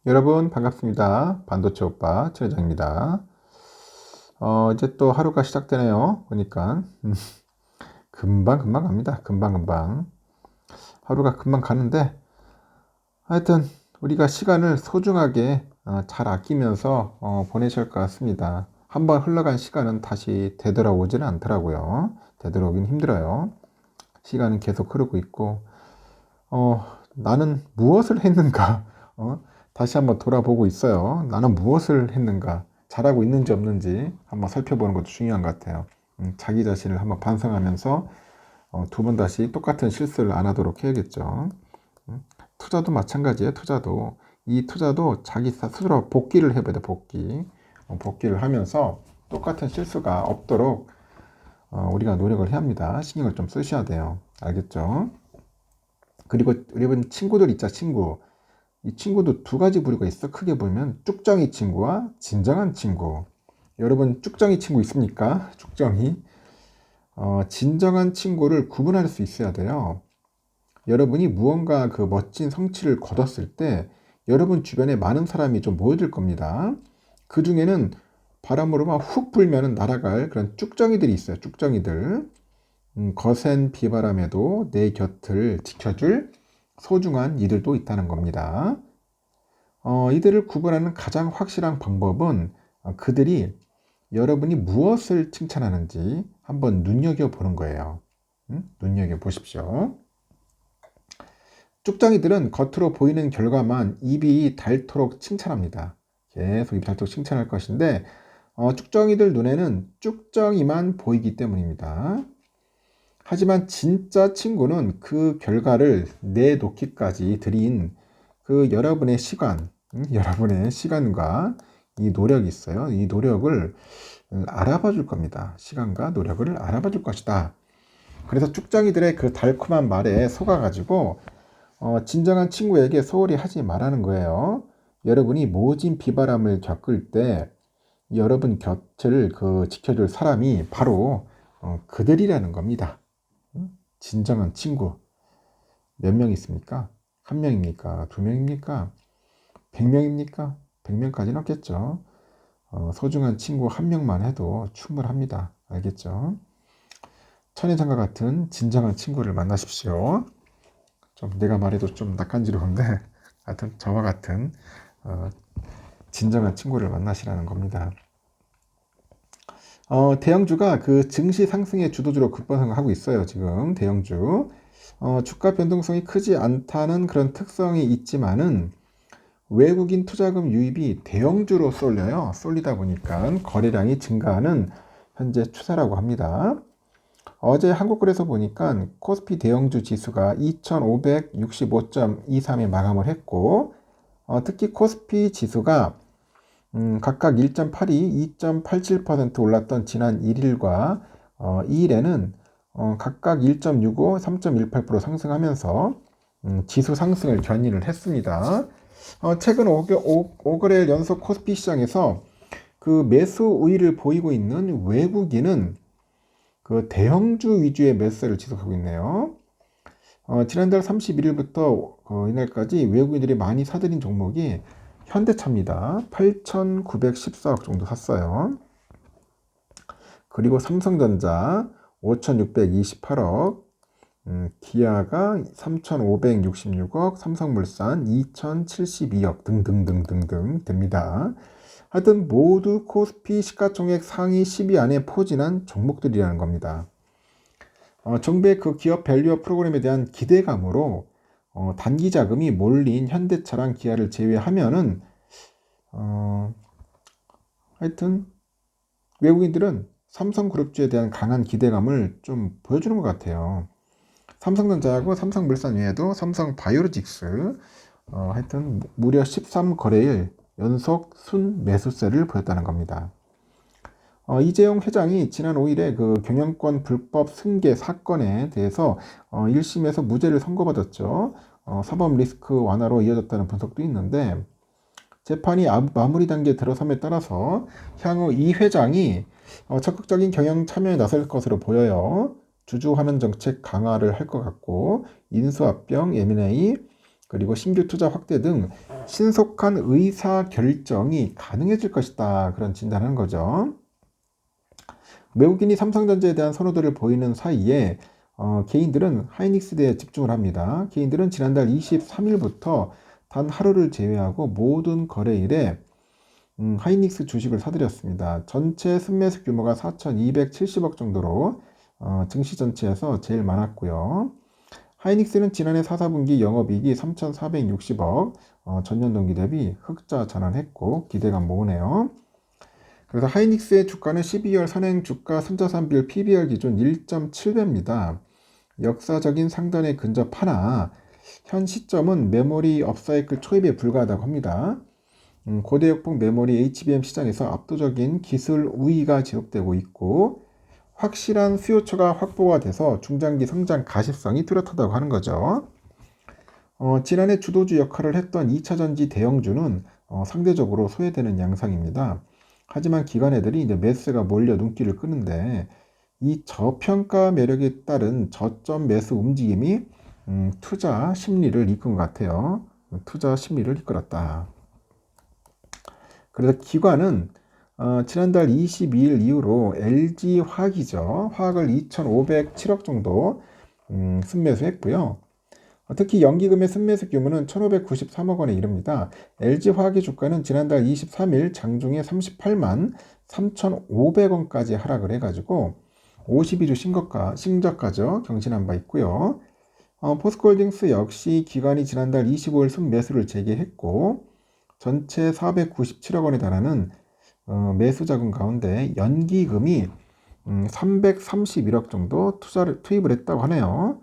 여러분 반갑습니다. 반도체 오빠 최 회장입니다. 이제 또 하루가 시작되네요. 보니까 금방 갑니다. 금방 하루가 금방 가는데 하여튼 우리가 시간을 소중하게 잘 아끼면서 보내셔야 할 것 같습니다. 한번 흘러간 시간은 다시 되돌아오지는 않더라고요. 되돌아오긴 힘들어요. 시간은 계속 흐르고 있고 나는 무엇을 했는가? 다시 한번 돌아보고 있어요. 나는 무엇을 했는가? 잘하고 있는지 없는지 한번 살펴보는 것도 중요한 것 같아요. 자기 자신을 한번 반성하면서 두 번 다시 똑같은 실수를 안 하도록 해야겠죠. 투자도 마찬가지예요. 투자도 자기 스스로 복귀를 해봐야 돼. 복귀를 하면서 똑같은 실수가 없도록 우리가 노력을 해야 합니다. 신경을 좀 쓰셔야 돼요. 알겠죠? 그리고 여러분 친구들 있자, 친구. 이 친구도 두 가지 부류가 있어. 크게 보면 쭉정이 친구와 진정한 친구. 여러분 쭉정이 친구 있습니까? 쭉정이. 진정한 친구를 구분할 수 있어야 돼요. 여러분이 무언가 그 멋진 성취를 거뒀을 때 여러분 주변에 많은 사람이 좀 모여들 겁니다. 그 중에는 바람으로 막 훅 불면 날아갈 그런 쭉정이들이 있어요. 쭉정이들. 거센 비바람에도 내 곁을 지켜줄 소중한 이들도 있다는 겁니다. 이들을 구분하는 가장 확실한 방법은 그들이 여러분이 무엇을 칭찬하는지 한번 눈여겨보는 거예요. 눈여겨보십시오. 쭉정이들은 겉으로 보이는 결과만 입이 닳도록 칭찬합니다. 계속 입이 닳도록 칭찬할 것인데 쭉정이들 눈에는 쭉정이만 보이기 때문입니다. 하지만 진짜 친구는 그 결과를 내놓기까지 들인 그 여러분의 시간과 이 노력이 있어요. 이 노력을 알아봐 줄 겁니다. 시간과 노력을 알아봐 줄 것이다. 그래서 쭉정이들의 그 달콤한 말에 속아가지고 진정한 친구에게 소홀히 하지 말라는 거예요. 여러분이 모진 비바람을 겪을 때 여러분 곁을 지켜줄 사람이 바로 그들이라는 겁니다. 진정한 친구 몇 명 있습니까? 한 명입니까? 두 명입니까? 100명입니까? 100명까지는 없겠죠. 소중한 친구 한 명만 해도 충분합니다. 알겠죠? 천혜장과 같은 진정한 친구를 만나십시오. 좀 내가 말해도 좀 낯간지러운데 하여튼 저와 같은 진정한 친구를 만나시라는 겁니다. 대형주가 그 증시 상승의 주도주로 급반응하고 있어요. 지금 대형주. 주가 변동성이 크지 않다는 그런 특성이 있지만은 외국인 투자금 유입이 대형주로 쏠리다 보니까 거래량이 증가하는 현재 추세라고 합니다. 어제 한국거래소 보니까 코스피 대형주 지수가 2565.23에 마감을 했고 특히 코스피 지수가 각각 1.82, 2.87% 올랐던 지난 1일과 2일에는 각각 1.65, 3.18% 상승하면서 지수 상승을 견인을 했습니다. 최근 5거래일 연속 코스피 시장에서 그 매수 우위를 보이고 있는 외국인은 그 대형주 위주의 매수세를 지속하고 있네요. 지난달 31일부터 이날까지 외국인들이 많이 사들인 종목이 현대차입니다. 8,914억 정도 샀어요. 그리고 삼성전자 5,628억, 기아가 3,566억, 삼성물산 2,072억 등등등등등 됩니다. 하여튼 모두 코스피 시가총액 상위 10위 안에 포진한 종목들이라는 겁니다. 정부의 그 기업 밸류업 프로그램에 대한 기대감으로 단기 자금이 몰린 현대차랑 기아를 제외하면은 하여튼 외국인들은 삼성그룹주에 대한 강한 기대감을 좀 보여주는 것 같아요. 삼성전자하고 삼성물산 외에도 삼성바이오로직스 하여튼 무려 13거래일 연속 순 매수세를 보였다는 겁니다. 이재용 회장이 지난 5일에 그 경영권 불법 승계 사건에 대해서 1심에서 무죄를 선고받았죠. 사법 리스크 완화로 이어졌다는 분석도 있는데 재판이 마무리 단계에 들어섬에 따라서 향후 이 회장이 적극적인 경영 참여에 나설 것으로 보여요. 주주환원 정책 강화를 할 것 같고 인수합병, M&A, 그리고 신규 투자 확대 등 신속한 의사 결정이 가능해질 것이다. 그런 진단하는 거죠. 외국인이 삼성전자에 대한 선호도를 보이는 사이에 개인들은 하이닉스에 집중을 합니다. 개인들은 지난달 23일부터 단 하루를 제외하고 모든 거래일에 하이닉스 주식을 사들였습니다. 전체 순매수 규모가 4,270억 정도로 증시 전체에서 제일 많았고요. 하이닉스는 지난해 4사분기 영업이익이 3,460억, 전년 동기 대비 흑자 전환했고 기대감 모으네요. 그래서 하이닉스의 주가는 12월 선행 주가 손자산 비율 PBR 기준 1.7배입니다. 역사적인 상단에 근접하나 현 시점은 메모리 업사이클 초입에 불과하다고 합니다. 고대역폭 메모리 HBM 시장에서 압도적인 기술 우위가 지속되고 있고 확실한 수요처가 확보가 돼서 중장기 성장 가시성이 뚜렷하다고 하는 거죠. 지난해 주도주 역할을 했던 2차전지 대형주는 상대적으로 소외되는 양상입니다. 하지만 기관애들이 이제 매수세가 몰려 눈길을 끄는데 이 저평가 매력에 따른 저점 매수 움직임이 투자 심리를 이끈 것 같아요. 투자 심리를 이끌었다. 그래서 기관은 지난달 22일 이후로 LG화학이죠. 화학을 2,507억 정도 순매수했고요. 특히 연기금의 순매수 규모는 1,593억 원에 이릅니다. LG화학의 주가는 지난달 23일 장중에 38만 3,500원까지 하락을 해가지고 52주 신저가죠. 경신한 바 있고요. 포스코홀딩스 역시 기관이 지난달 25일 순매수를 재개했고 전체 497억 원에 달하는 매수 자금 가운데 연기금이 331억 정도 투입을 했다고 하네요.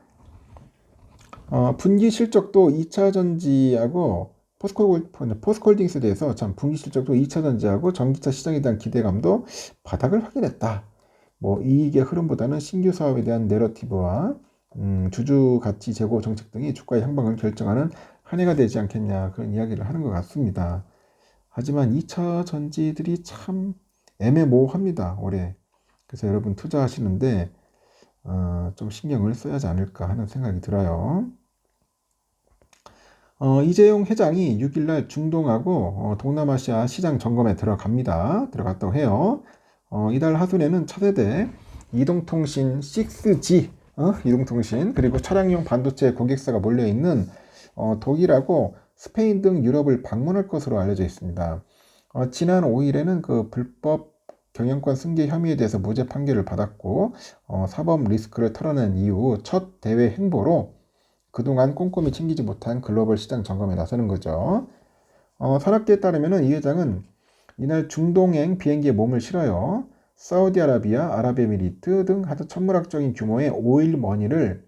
분기 실적도 2차전지하고 포스코홀딩스에 대해서 참 분기 실적도 2차전지하고 전기차 시장에 대한 기대감도 바닥을 확인했다. 뭐 이익의 흐름보다는 신규 사업에 대한 내러티브와 주주 가치 제고 정책 등이 주가의 향방을 결정하는 한 해가 되지 않겠냐 그런 이야기를 하는 것 같습니다. 하지만 2차 전지들이 참 애매모호합니다. 올해. 그래서 여러분 투자하시는데 좀 신경을 써야 하지 않을까 하는 생각이 들어요. 이재용 회장이 6일날 중동하고 동남아시아 시장 점검에 들어갔다고 해요. 이달 하순에는 차세대 이동통신 6G 이동통신 그리고 차량용 반도체 고객사가 몰려있는 독일하고 스페인 등 유럽을 방문할 것으로 알려져 있습니다. 지난 5일에는 그 불법 경영권 승계 혐의에 대해서 무죄 판결을 받았고 사법 리스크를 털어낸 이후 첫 대외 행보로 그동안 꼼꼼히 챙기지 못한 글로벌 시장 점검에 나서는 거죠. 산업계에 따르면 이 회장은 이날 중동행 비행기에 몸을 실어요. 사우디아라비아, 아랍에미리트 등 아주 천문학적인 규모의 오일 머니를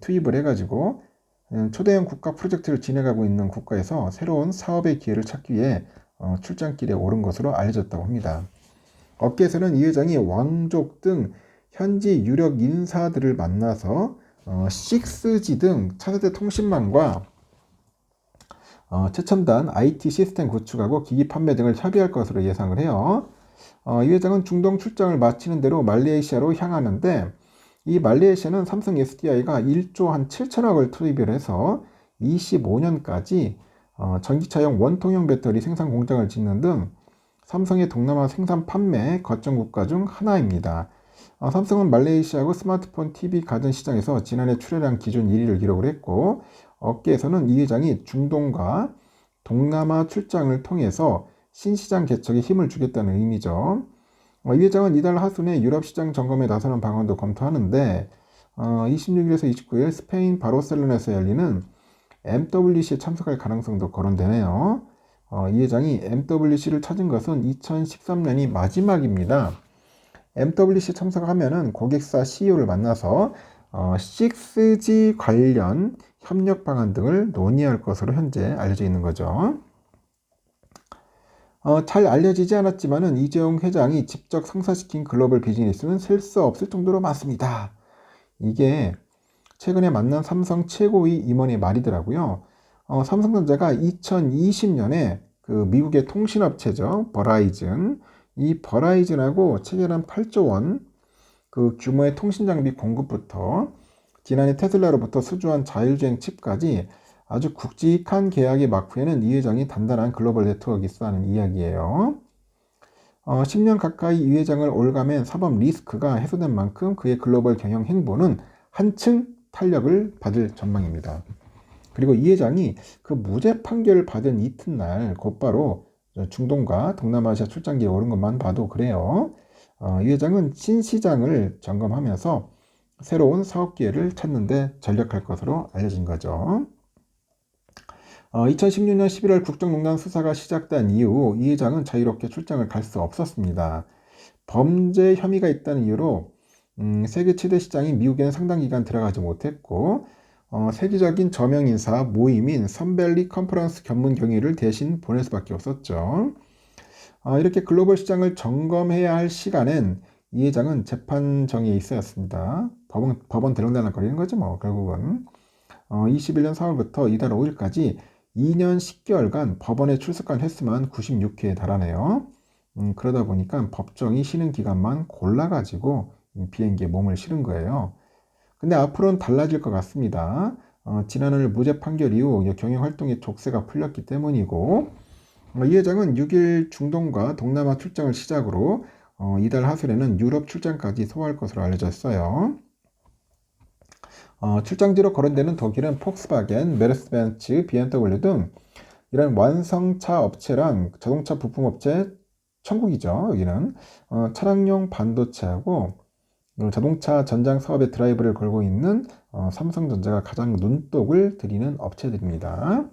투입을 해가지고 초대형 국가 프로젝트를 진행하고 있는 국가에서 새로운 사업의 기회를 찾기 위해 출장길에 오른 것으로 알려졌다고 합니다. 업계에서는 이 회장이 왕족 등 현지 유력 인사들을 만나서 6G 등 차세대 통신망과 최첨단 IT 시스템 구축하고 기기 판매 등을 협의할 것으로 예상을 해요. 이 회장은 중동 출장을 마치는 대로 말레이시아로 향하는데 이 말레이시아는 삼성 SDI가 1조 한 7천억을 투입을 해서 25년까지 전기차용 원통형 배터리 생산 공장을 짓는 등 삼성의 동남아 생산 판매 거점 국가 중 하나입니다. 삼성은 말레이시아하고 스마트폰, TV, 가전 시장에서 지난해 출하량 기준 1위를 기록을 했고 업계에서는 이 회장이 중동과 동남아 출장을 통해서 신시장 개척에 힘을 주겠다는 의미죠. 이 회장은 이달 하순에 유럽 시장 점검에 나서는 방안도 검토하는데 26일에서 29일 스페인 바르셀로나에서 열리는 MWC에 참석할 가능성도 거론되네요. 이 회장이 MWC를 찾은 것은 2013년이 마지막입니다. MWC 참석하면은 고객사 CEO를 만나서 6G 관련 협력 방안 등을 논의할 것으로 현재 알려져 있는 거죠. 잘 알려지지 않았지만은 이재용 회장이 직접 성사시킨 글로벌 비즈니스는 셀 수 없을 정도로 많습니다. 이게 최근에 만난 삼성 최고위 임원의 말이더라고요. 삼성전자가 2020년에 그 미국의 통신업체죠. 버라이즌. 이 버라이즌하고 체결한 8조 원 그 규모의 통신장비 공급부터 지난해 테슬라로부터 수주한 자율주행 칩까지 아주 굵직한 계약의 막후에는 이 회장이 단단한 글로벌 네트워크가 있어하는 이야기예요. 10년 가까이 이 회장을 올가맨 사법 리스크가 해소된 만큼 그의 글로벌 경영 행보는 한층 탄력을 받을 전망입니다. 그리고 이 회장이 그 무죄 판결을 받은 이튿날 곧바로 중동과 동남아시아 출장기에 오른 것만 봐도 그래요. 이 회장은 신시장을 점검하면서 새로운 사업 기회를 찾는 데 전력할 것으로 알려진 거죠. 2016년 11월 국정농단 수사가 시작된 이후 이 회장은 자유롭게 출장을 갈 수 없었습니다. 범죄 혐의가 있다는 이유로 세계 최대 시장인 미국에는 상당 기간 들어가지 못했고 세계적인 저명 인사 모임인 선밸리 컨퍼런스 견문 경위를 대신 보낼 수밖에 없었죠. 이렇게 글로벌 시장을 점검해야 할 시간엔 이 회장은 재판정에 있어야 했습니다. 법원 들락날락거리는 거죠, 뭐 결국은. 21년 4월부터 이달 5일까지 2년 10개월간 법원에 출석한 횟수만 96회에 달하네요. 그러다 보니까 법정이 쉬는 기간만 골라가지고 비행기에 몸을 실은 거예요. 근데 앞으로는 달라질 것 같습니다. 지난해 무죄 판결 이후 경영활동의 족쇄가 풀렸기 때문이고 이 회장은 6일 중동과 동남아 출장을 시작으로 이달 하순에는 유럽 출장까지 소화할 것으로 알려졌어요. 출장지로 거론되는 독일은 폭스바겐, 메르스벤츠, BMW 등 이런 완성차 업체랑 자동차 부품업체 천국이죠. 여기는 차량용 반도체하고 자동차 전장 사업의 드라이브를 걸고 있는 삼성전자가 가장 눈독을 들이는 업체들입니다.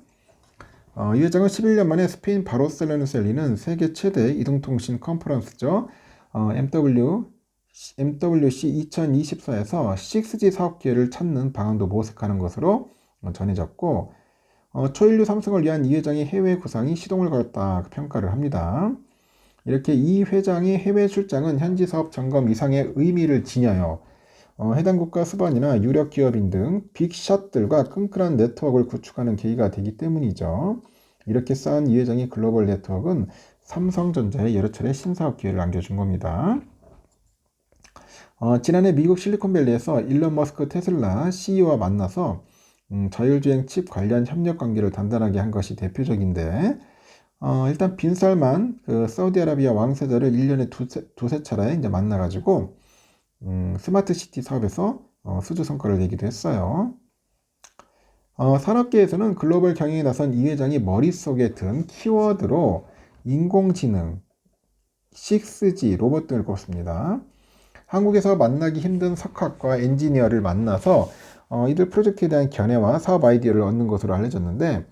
이 회장은 11년 만에 스페인 바르셀로나에서 열리는 세계 최대 이동통신 컨퍼런스죠. MWC 2024에서 6G 사업 기회를 찾는 방안도 모색하는 것으로 전해졌고 초일류 삼성을 위한 이 회장의 해외 구상이 시동을 걸었다 평가를 합니다. 이렇게 이 회장의 해외 출장은 현지 사업 점검 이상의 의미를 지녀요. 해당 국가 수반이나 유력 기업인 등 빅샷들과 끈끈한 네트워크를 구축하는 계기가 되기 때문이죠. 이렇게 쌓은 이 회장의 글로벌 네트워크는 삼성전자에 여러 차례 신사업 기회를 안겨준 겁니다. 지난해 미국 실리콘밸리에서 일론 머스크 테슬라 CEO와 만나서 자율주행 칩 관련 협력 관계를 단단하게 한 것이 대표적인데 일단 빈살만 그 사우디아라비아 왕세자를 1년에 두세 차례 이제 만나가지고 스마트 시티 사업에서 수주 성과를 내기도 했어요. 산업계에서는 글로벌 경영에 나선 이 회장이 머릿속에 든 키워드로 인공지능, 6G, 로봇 등을 꼽습니다. 한국에서 만나기 힘든 석학과 엔지니어를 만나서 이들 프로젝트에 대한 견해와 사업 아이디어를 얻는 것으로 알려졌는데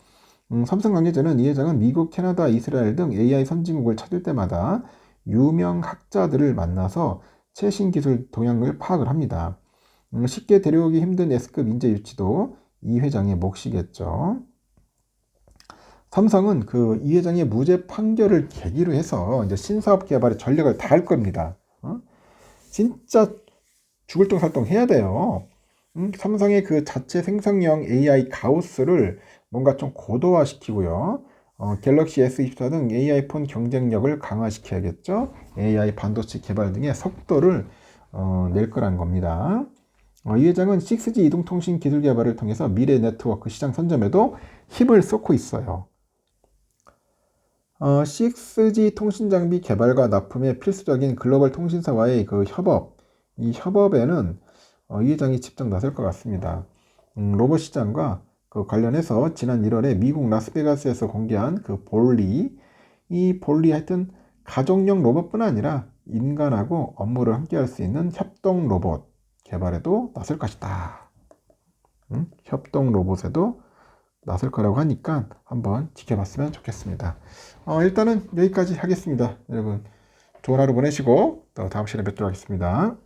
삼성 관계자는 이 회장은 미국, 캐나다, 이스라엘 등 AI 선진국을 찾을 때마다 유명 학자들을 만나서 최신 기술 동향을 파악을 합니다. 쉽게 데려오기 힘든 S급 인재 유치도 이 회장의 몫이겠죠. 삼성은 이 회장의 무죄 판결을 계기로 해서 이제 신사업 개발에 전력을 다할 겁니다. 진짜 죽을 똥 살 똥 해야 돼요. 삼성의 그 자체 생성형 AI 가우스를 뭔가 좀 고도화시키고요. 갤럭시 S24 등 AI 폰 경쟁력을 강화시켜야겠죠. AI 반도체 개발 등의 속도를 낼 거란 겁니다. 이 회장은 6G 이동통신 기술 개발을 통해서 미래 네트워크 시장 선점에도 힘을 쏟고 있어요. 6G 통신 장비 개발과 납품에 필수적인 글로벌 통신사와의 그 협업, 이 협업에는 이 회장이 직접 나설 것 같습니다. 로봇 시장과 그 관련해서 지난 1월에 미국 라스베가스에서 공개한 그 볼리, 이 볼리 하여튼 가족용 로봇뿐 아니라 인간하고 업무를 함께 할 수 있는 협동 로봇 개발에도 나설 것이다. 협동 로봇에도 나설 거라고 하니까 한번 지켜봤으면 좋겠습니다. 일단은 여기까지 하겠습니다. 여러분 좋은 하루 보내시고 또 다음 시간에 뵙도록 하겠습니다.